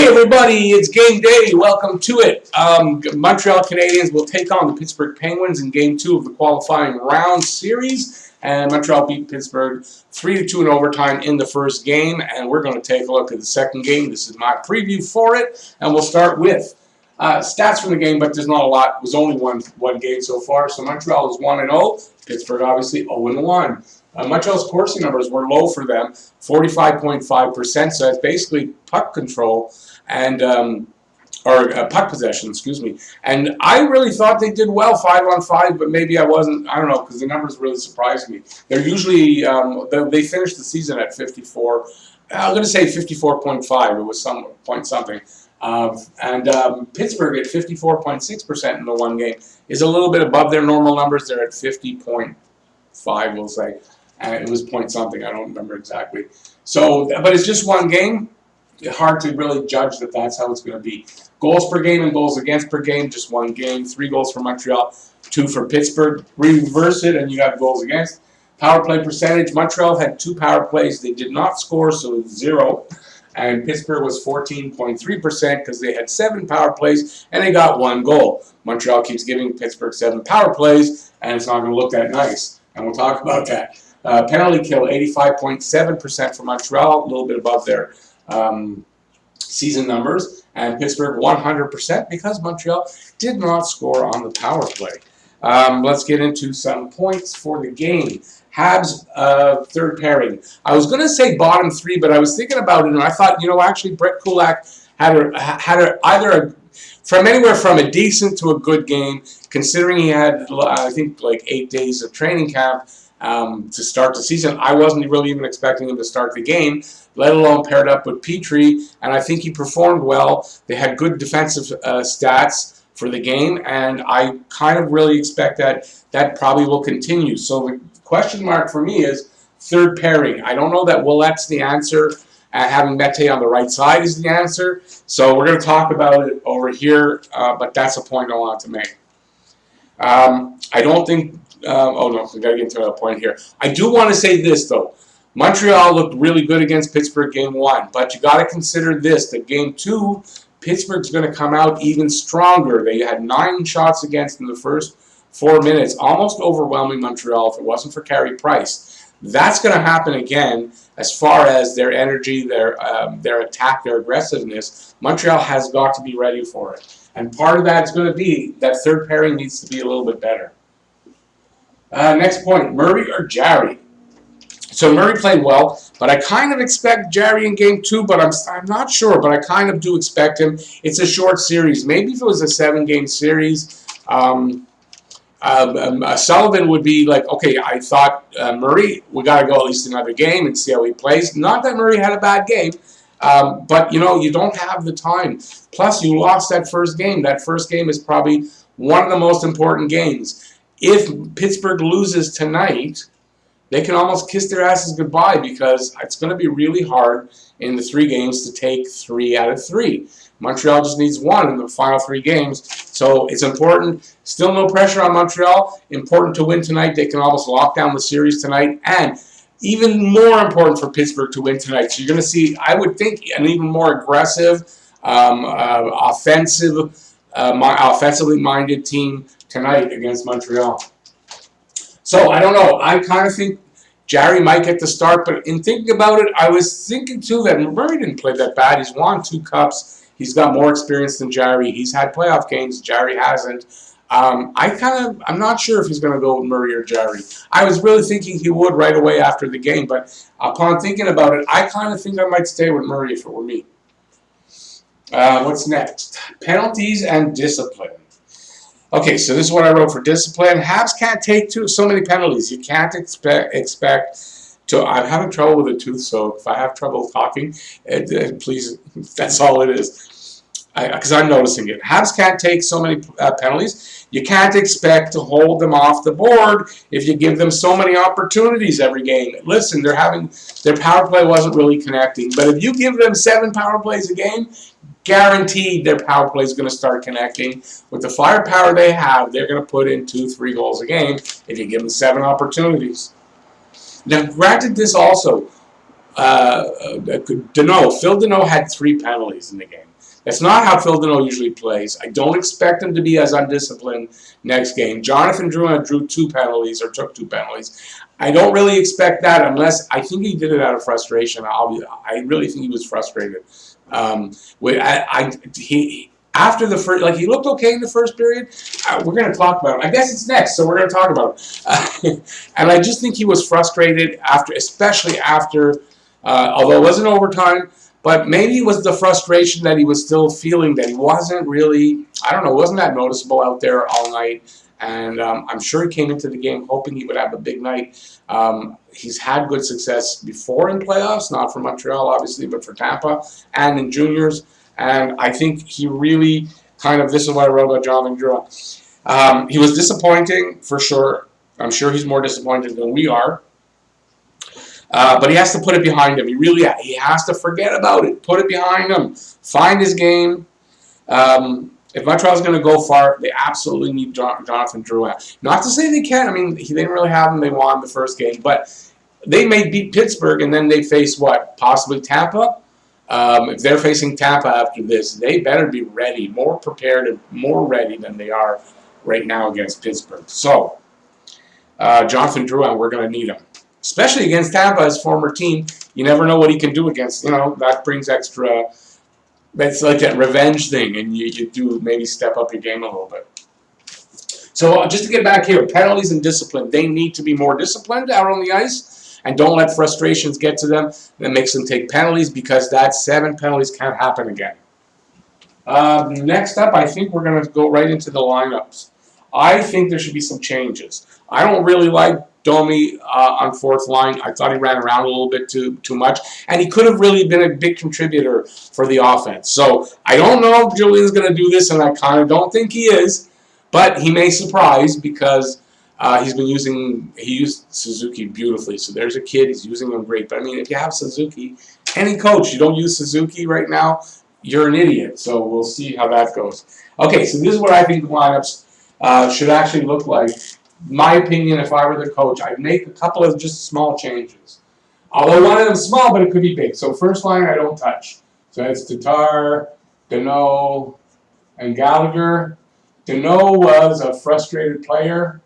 everybody, it's game day. Welcome to it. Montreal Canadiens will take on the Pittsburgh Penguins in Game 2 of the Qualifying Round series. And Montreal beat Pittsburgh 3-2 in overtime in the first game. And we're going to take a look at the second game. This is my preview for it. And we'll start with stats from the game, but there's not a lot. It was only one game so far. So Montreal is 1-0. Pittsburgh, obviously, 0-1. Montreal's Corsi numbers were low for them, 45.5%, so that's basically puck control and puck possession, excuse me. And I really thought they did well 5-on-5, but maybe I wasn't. I don't know, because the numbers really surprised me. They're usually they finished the season at 54. I'm going to say 54.5. It was some point something. Pittsburgh at 54.6% in the one game is a little bit above their normal numbers. They're at 50.5, we'll say. It was point something. I don't remember exactly. So, but it's just one game. Hard to really judge that that's how it's going to be. Goals per game and goals against per game, just one game. 3 goals for Montreal, 2 for Pittsburgh. Reverse it, and you got goals against. Power play percentage. Montreal had 2 power plays. They did not score, so it was 0. And Pittsburgh was 14.3% because they had 7 power plays, and they got 1 goal. Montreal keeps giving Pittsburgh 7 power plays, and it's not going to look that nice. And we'll talk about that. Penalty kill, 85.7% for Montreal, a little bit above their season numbers. And Pittsburgh, 100% because Montreal did not score on the power play. Let's get into some points for the game. Habs, third pairing. I was going to say bottom 3, but I was thinking about it, and I thought, actually, Brett Kulak had from anywhere from a decent to a good game, considering he had, I think, like 8 days of training camp. To start the season. I wasn't really even expecting him to start the game, let alone paired up with Petrie, and I think he performed well. They had good defensive stats for the game, and I kind of really expect that probably will continue. So the question mark for me is third pairing. I don't know that Willette's the answer. Having Mete on the right side is the answer. So we're going to talk about it over here, but that's a point I want to make. I don't think oh no, we got to get to that point here. I do want to say this, though. Montreal looked really good against Pittsburgh game 1, but you got to consider this, that game 2, Pittsburgh's going to come out even stronger. They had 9 shots against in the first 4 minutes, almost overwhelming Montreal if it wasn't for Carey Price. That's going to happen again as far as their energy, their attack, their aggressiveness. Montreal has got to be ready for it. And part of that is going to be that third pairing needs to be a little bit better. Next point, Murray or Jarry. So Murray played well, but I kind of expect Jarry in Game 2, but I'm not sure, but I kind of do expect him. It's a short series. Maybe if it was a 7-game series, Sullivan would be like, okay, I thought Murray, we got to go at least another game and see how he plays. Not that Murray had a bad game, but, you don't have the time. Plus, you lost that first game. That first game is probably one of the most important games. If Pittsburgh loses tonight, they can almost kiss their asses goodbye because it's going to be really hard in the 3 games to take 3 out of 3. Montreal just needs 1 in the final 3 games. So it's important. Still no pressure on Montreal. Important to win tonight. They can almost lock down the series tonight. And even more important for Pittsburgh to win tonight. So you're going to see, I would think, an even more aggressive, offensively minded team tonight against Montreal. So, I don't know. I kind of think Jarry might get the start, but in thinking about it, I was thinking, too, that Murray didn't play that bad. He's won 2 cups. He's got more experience than Jarry. He's had playoff games. Jarry hasn't. I'm not sure if he's going to go with Murray or Jarry. I was really thinking he would right away after the game, but upon thinking about it, I kind of think I might stay with Murray if it were me. What's next? Penalties and discipline. Okay, so this is what I wrote for discipline. Habs can't take so many penalties. You can't expect to. I'm having trouble with a tooth, so if I have trouble talking, please, that's all it is. Because I'm noticing it. Habs can't take so many penalties. You can't expect to hold them off the board if you give them so many opportunities every game. Listen, their power play wasn't really connecting, but if you give them 7 power plays a game, guaranteed their power play is going to start connecting. With the firepower they have, they're going to put in 2-3 goals a game if you give them 7 opportunities. Now, granted, this also, Phil Deneau had 3 penalties in the game. That's not how Phil Deneau usually plays. I don't expect him to be as undisciplined next game. Jonathan Drouin drew 2 penalties or took 2 penalties. I don't really expect that unless I think he did it out of frustration. I really think he was frustrated. After the first, he looked okay in the first period. We're going to talk about him. I guess it's next, so we're going to talk about him. And I just think he was frustrated especially after, although it wasn't overtime. But maybe it was the frustration that he was still feeling that he wasn't really, wasn't that noticeable out there all night. And I'm sure he came into the game hoping he would have a big night. He's had good success before in playoffs, not for Montreal, obviously, but for Tampa and in juniors. And I think he really this is what I wrote about Jonathan Drouin. He was disappointing, for sure. I'm sure he's more disappointed than we are. But he has to put it behind him. He has to forget about it. Put it behind him. Find his game. If Montreal's going to go far, they absolutely need Jonathan Drouin. Not to say they can't. I mean, they didn't really have him. They won the first game. But they may beat Pittsburgh, and then they face what? Possibly Tampa? If they're facing Tampa after this, they better be ready, more prepared and more ready than they are right now against Pittsburgh. So, Jonathan Drouin, we're going to need him. Especially against Tampa, his former team. You never know what he can do against. That brings extra. It's like that revenge thing, and you do maybe step up your game a little bit. So just to get back here, penalties and discipline. They need to be more disciplined out on the ice, and don't let frustrations get to them. That makes them take penalties because that 7 penalties can't happen again. Next up, I think we're going to go right into the lineups. I think there should be some changes. I don't really like Domi on 4th line. I thought he ran around a little bit too much, and he could have really been a big contributor for the offense. So I don't know if Julian's going to do this, and I kind of don't think he is, but he may surprise because he used Suzuki beautifully. So there's a kid, he's using him great. But I mean, if you have Suzuki, any coach, you don't use Suzuki right now, you're an idiot. So we'll see how that goes. Okay, so this is what I think the lineups should actually look like. My opinion, if I were the coach, I'd make a couple of just small changes. Although one of them is small, but it could be big. So first line, I don't touch. So it's Tatar, Deneau, and Gallagher. Deneau was a frustrated player.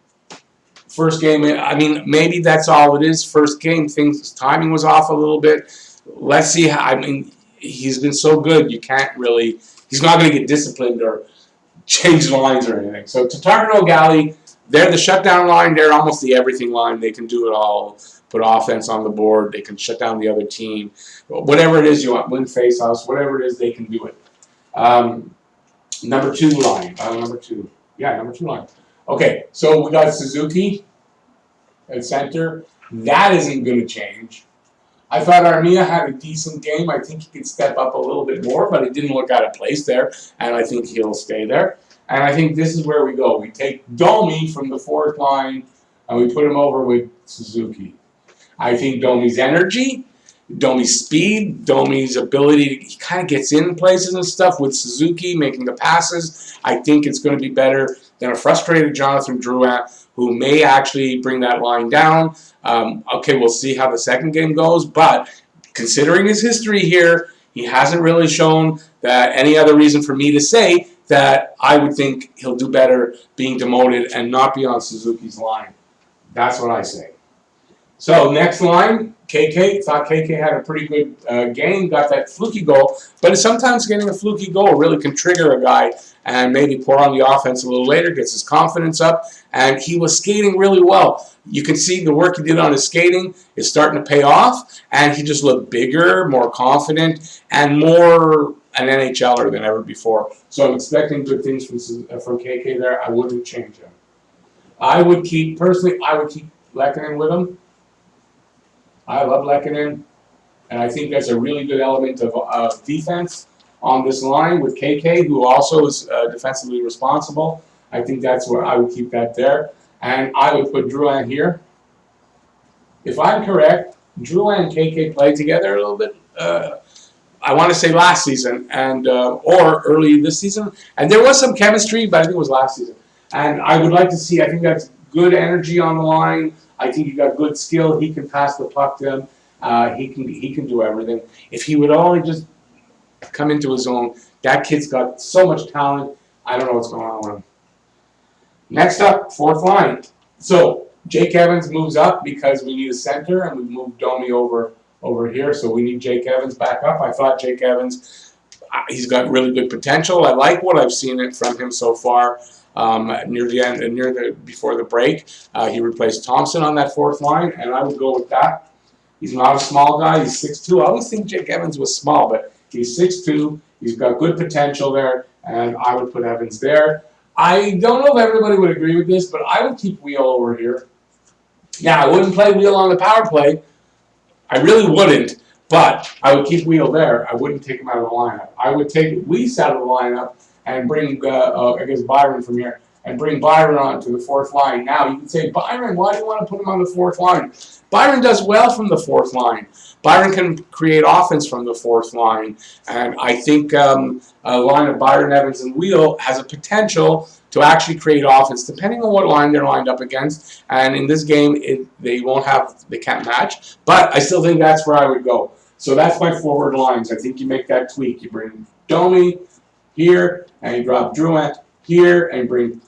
First game, I mean, maybe that's all it is. First game, his timing was off a little bit. Let's see he's been so good, you can't really, he's not going to get disciplined or change lines or anything. So Tatar, Deneau, Galley, they're the shutdown line. They're almost the everything line. They can do it all. Put offense on the board. They can shut down the other team. Whatever it is you want, win faceoffs, whatever it is, they can do it. Number 2 line. Number 2 line. Okay, so we got Suzuki at center. That isn't going to change. I thought Armia had a decent game. I think he could step up a little bit more, but it didn't look out of place there, and I think he'll stay there. And I think this is where we go. We take Domi from the 4th line, and we put him over with Suzuki. I think Domi's energy, Domi's speed, Domi's ability, he kind of gets in places and stuff with Suzuki, making the passes. I think it's going to be better than a frustrated Jonathan Drouin, who may actually bring that line down. Okay, we'll see how the second game goes, but considering his history here, he hasn't really shown that any other reason for me to say that I would think he'll do better being demoted and not be on Suzuki's line. That's what I say. So next line, KK. Thought KK had a pretty good game, got that fluky goal. But sometimes getting a fluky goal really can trigger a guy and maybe pour on the offense a little later, gets his confidence up. And he was skating really well. You can see the work he did on his skating is starting to pay off. And he just looked bigger, more confident, and more an NHLer than ever before. So I'm expecting good things from KK there. I wouldn't change him. I would keep Lehkonen with him. I love Lehkonen, and I think that's a really good element of defense on this line with KK, who also is defensively responsible. I think that's where I would keep that there. And I would put Drouin here. If I'm correct, Drouin and KK played together a little bit. I want to say last season and or early this season. And there was some chemistry, but I think it was last season. And I would like to see, I think that's good energy on the line. I think he got good skill. He can pass the puck to him. He can do everything. If he would only just come into his own, that kid's got so much talent. I don't know what's going on with him. Next up, fourth line. So Jake Evans moves up because we need a center, and we moved Domi over here. So we need Jake Evans back up. I thought Jake Evans, he's got really good potential. I like what I've seen from him so far. Near the end, before the break, he replaced Thompson on that fourth line, and I would go with that. He's not a small guy. He's 6'2". I always think Jake Evans was small, but he's 6'2". He's got good potential there, and I would put Evans there. I don't know if everybody would agree with this, but I would keep Wheel over here. Yeah, I wouldn't play Wheel on the power play. I really wouldn't, but I would keep Wheel there. I wouldn't take him out of the lineup. I would take Weiss out of the lineup and bring, I guess, Byron from here, and bring Byron on to the fourth line. Now, you can say, Byron, why do you want to put him on the fourth line? Byron does well from the fourth line. Byron can create offense from the fourth line, and I think a line of Byron, Evans, and Wheel has a potential to actually create offense, depending on what line they're lined up against. And in this game, they can't match, but I still think that's where I would go. So that's my forward lines. I think you make that tweak. You bring Domi here, and you drop Drouin here, and bring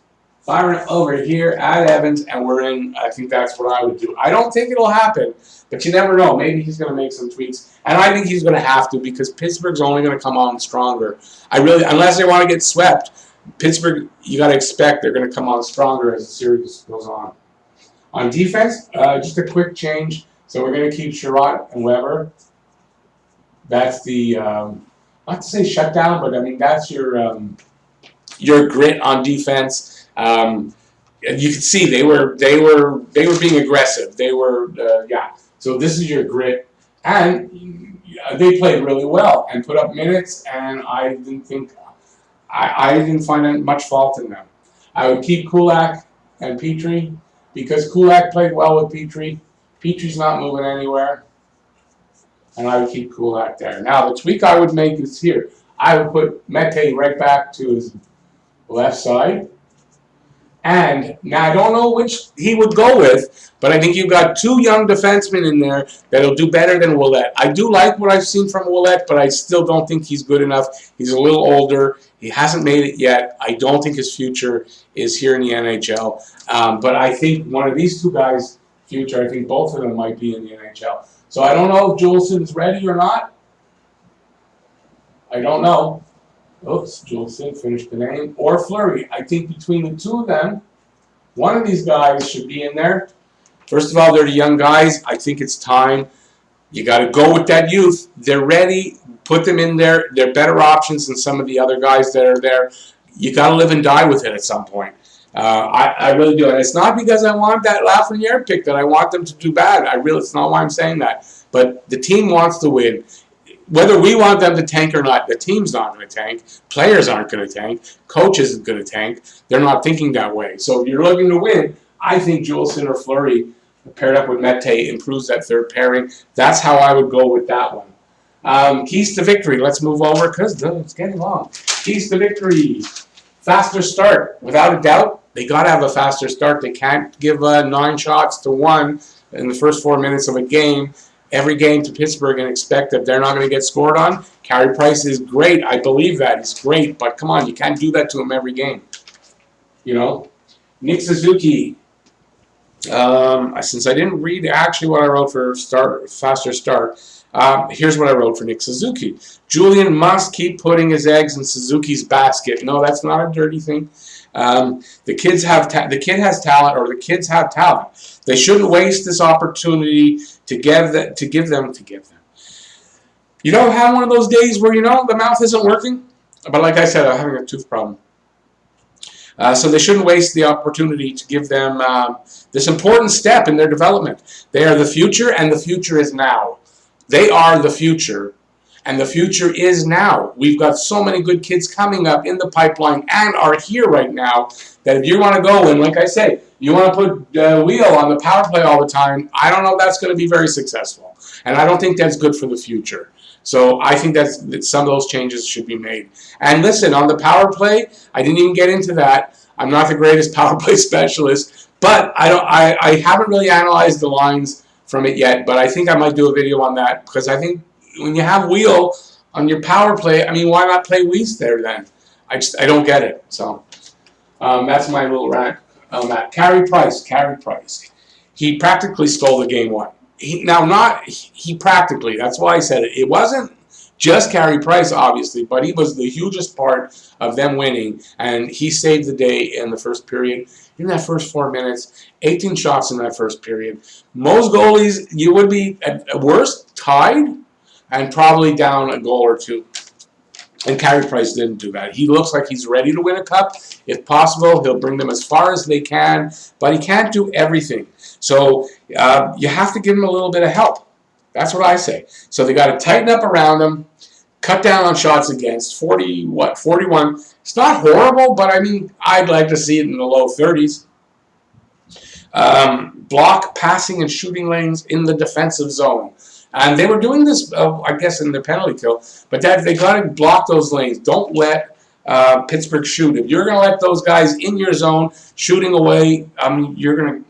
Byron over here, add Evans, and we're in. I think that's what I would do. I don't think it'll happen, but you never know. Maybe he's going to make some tweaks, and I think he's going to have to, because Pittsburgh's only going to come on stronger. Unless they want to get swept, Pittsburgh, you got to expect they're going to come on stronger as the series goes on. On defense, just a quick change. So we're going to keep Sherratt and Weber. That's the not to say shutdown, but I mean that's your grit on defense. And you can see they were being aggressive. They were So this is your grit, and they played really well and put up minutes. And I didn't find much fault in them. I would keep Kulak and Petrie because Kulak played well with Petrie. Petrie's not moving anywhere, and I would keep Kulak there. Now the tweak I would make is here. I would put Mete right back to his left side. And now I don't know which he would go with, but I think you've got two young defensemen in there that'll do better than Ouellet. I do like what I've seen from Ouellet, but I still don't think he's good enough. He's a little older. He hasn't made it yet. I don't think his future is here in the NHL. But I think one of these two guys' future, I think both of them might be in the NHL. So I don't know if Julesen's ready or not. I don't know. Oops, Juleson finished the name. Or Fleury. I think between the two of them, one of these guys should be in there. First of all, they're the young guys. I think it's time. You got to go with that youth. They're ready. Put them in there. They're better options than some of the other guys that are there. You got to live and die with it at some point. I really do. And it's not because I want that Lafreniere pick that I want them to do bad. It's not why I'm saying that. But the team wants to win. Whether we want them to tank or not, the team's not going to tank. Players aren't going to tank. Coach isn't going to tank. They're not thinking that way. So if you're looking to win, I think Juleson or Fleury paired up with Mete improves that third pairing. That's how I would go with that one. Keys to victory. Let's move over because it's getting long. Keys to victory. Faster start. Without a doubt, they got to have a faster start. They can't give 9 shots to 1 in the first 4 minutes of a game. Every game to Pittsburgh and expect that they're not going to get scored on. Carey Price is great. I believe that. He's great. But come on, you can't do that to him every game. You know? Nick Suzuki. Since I didn't read actually what I wrote for faster start, here's what I wrote for Nick Suzuki. Julian must keep putting his eggs in Suzuki's basket. No, that's not a dirty thing. The kid has talent, or the kids have talent. They shouldn't waste this opportunity to give them. You don't have one of those days where the mouth isn't working, but like I said, I'm having a tooth problem. So they shouldn't waste the opportunity to give them this important step in their development. They are the future, and the future is now. They are the future, and the future is now. We've got so many good kids coming up in the pipeline and are here right now that if you want to go and, like I say, you want to put Wheel on the power play all the time, I don't know if that's going to be very successful. And I don't think that's good for the future. So I think that some of those changes should be made. And listen, on the power play, I didn't even get into that. I'm not the greatest power play specialist, but I haven't really analyzed the lines from it yet, but I think I might do a video on that, because I think when you have Wheel on your power play, I mean, why not play Weiss there then? I don't get it. So that's my little rant on that. Carey Price. He practically stole the game one. He practically, that's why I said it. It wasn't just Carey Price, obviously, but he was the hugest part of them winning, and he saved the day in the first period. In that first 4 minutes, 18 shots in that first period. Most goalies, you would be at worst tied and probably down a goal or two. And Carey Price didn't do that. He looks like he's ready to win a cup. If possible, he'll bring them as far as they can, but he can't do everything. So you have to give him a little bit of help. That's what I say. So they got to tighten up around him, cut down on shots against. 41. It's not horrible, but I mean, I'd like to see it in the low 30s. Block passing and shooting lanes in the defensive zone. And they were doing this, I guess, in the penalty kill. But they got to block those lanes. Don't let Pittsburgh shoot. If you're going to let those guys in your zone shooting away, you're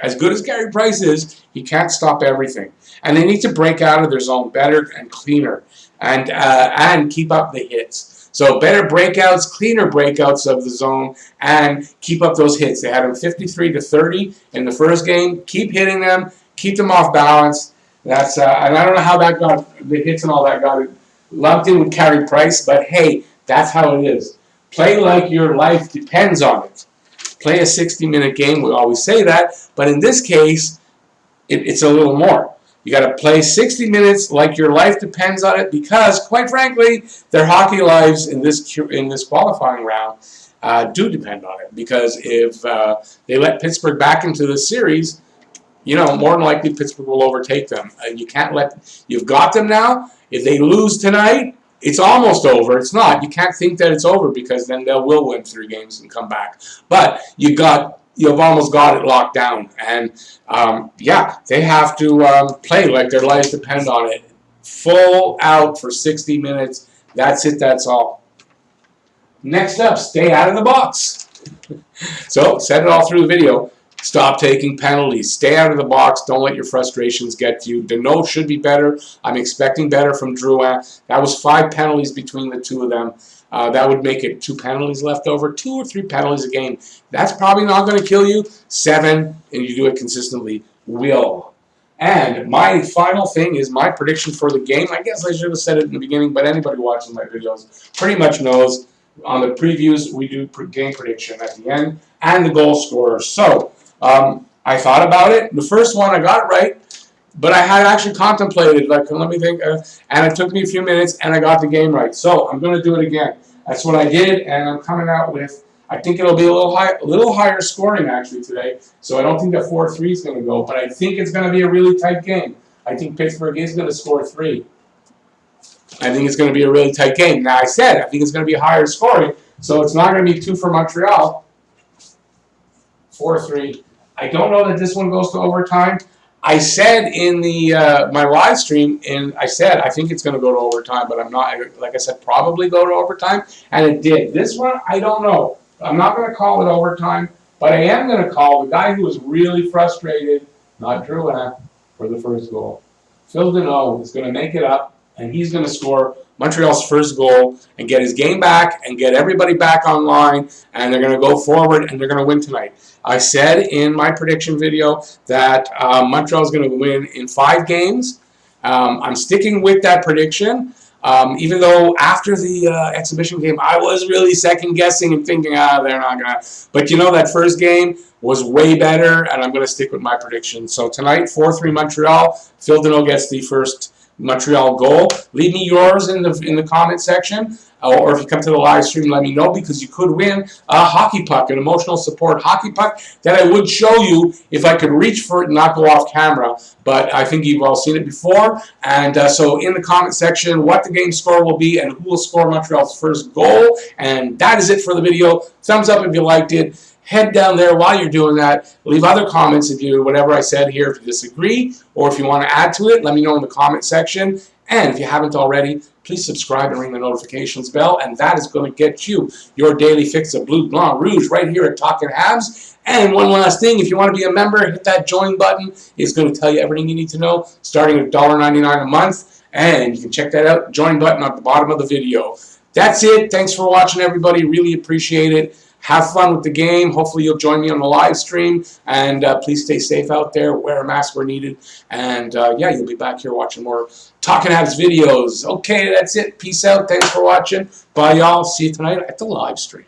as good as Carey Price is, he can't stop everything. And they need to break out of their zone better and cleaner, and keep up the hits. So better breakouts, cleaner breakouts of the zone, and keep up those hits. They had them 53-30 in the first game. Keep hitting them. Keep them off balance. That's and I don't know how that got, the hits and all that got lumped in with Carey Price, but hey, that's how it is. Play like your life depends on it. Play a 60-minute game. We always say that, but in this case, it's a little more. You got to play 60 minutes like your life depends on it, because, quite frankly, their hockey lives in this qualifying round do depend on it. Because if they let Pittsburgh back into the series, you know, more than likely Pittsburgh will overtake them. And you can't you've got them now. If they lose tonight, it's almost over. It's not. You can't think that it's over, because then they will win 3 games and come back. But you've almost got it locked down. And, yeah, they have to play like their lives depend on it. Full out for 60 minutes. That's it. That's all. Next up, stay out of the box. So, said it all through the video. Stop taking penalties. Stay out of the box. Don't let your frustrations get to you. Deneau should be better. I'm expecting better from Drouin. That was 5 penalties between the two of them. That would make it 2 penalties left over. 2 or 3 penalties a game. That's probably not going to kill you. 7, and you do it consistently, will. And my final thing is my prediction for the game. I guess I should have said it in the beginning, but anybody watching my videos pretty much knows. On the previews, we do game prediction at the end and the goal scorer. So, I thought about it. The first one I got it right, but I had actually contemplated, like, let me think, and it took me a few minutes, and I got the game right. So I'm going to do it again. That's what I did, and I'm coming out with, I think it'll be a little higher scoring actually today. So I don't think that 4-3 is going to go, but I think it's going to be a really tight game. I think Pittsburgh is going to score 3. I think it's going to be a really tight game. Now, I said I think it's going to be higher scoring, so it's not going to be 2 for Montreal. 4-3. I don't know that this one goes to overtime. I said in the my live stream, and I said I think it's going to go to overtime, but I'm not. Like I said, probably go to overtime, and it did. This one, I don't know. I'm not going to call it overtime, but I am going to call the guy who was really frustrated, not Drouin, for the first goal. Phil Deneau is going to make it up, and he's going to score Montreal's first goal and get his game back and get everybody back online, and they're going to go forward and they're going to win tonight. I said in my prediction video that Montreal is going to win in 5 games. I'm sticking with that prediction, even though after the exhibition game, I was really second-guessing and thinking, they're not going to. But you know, that first game was way better, and I'm going to stick with my prediction. So tonight, 4-3 Montreal. Phil Deneau gets the first Montreal goal. Leave me yours in the comment section, or if you come to the live stream, let me know, because you could win a hockey puck, an emotional support hockey puck that I would show you if I could reach for it and not go off camera. But I think you've all seen it before. And so in the comment section, what the game score will be and who will score Montreal's first goal. And that is it for the video. Thumbs up if you liked it. Head down there while you're doing that. Leave other comments if you, whatever I said here, if you disagree, or if you want to add to it, let me know in the comment section. And if you haven't already, please subscribe and ring the notifications bell, and that is going to get you your daily fix of Bleu, Blanc, Rouge right here at Talkin' Habs. And one last thing, if you want to be a member, hit that join button. It's going to tell you everything you need to know, starting at $1.99 a month. And you can check that out, join button at the bottom of the video. That's it. Thanks for watching, everybody. Really appreciate it. Have fun with the game. Hopefully you'll join me on the live stream. And please stay safe out there. Wear a mask where needed. And yeah, you'll be back here watching more Talkin' Habs videos. Okay, that's it. Peace out. Thanks for watching. Bye, y'all. See you tonight at the live stream.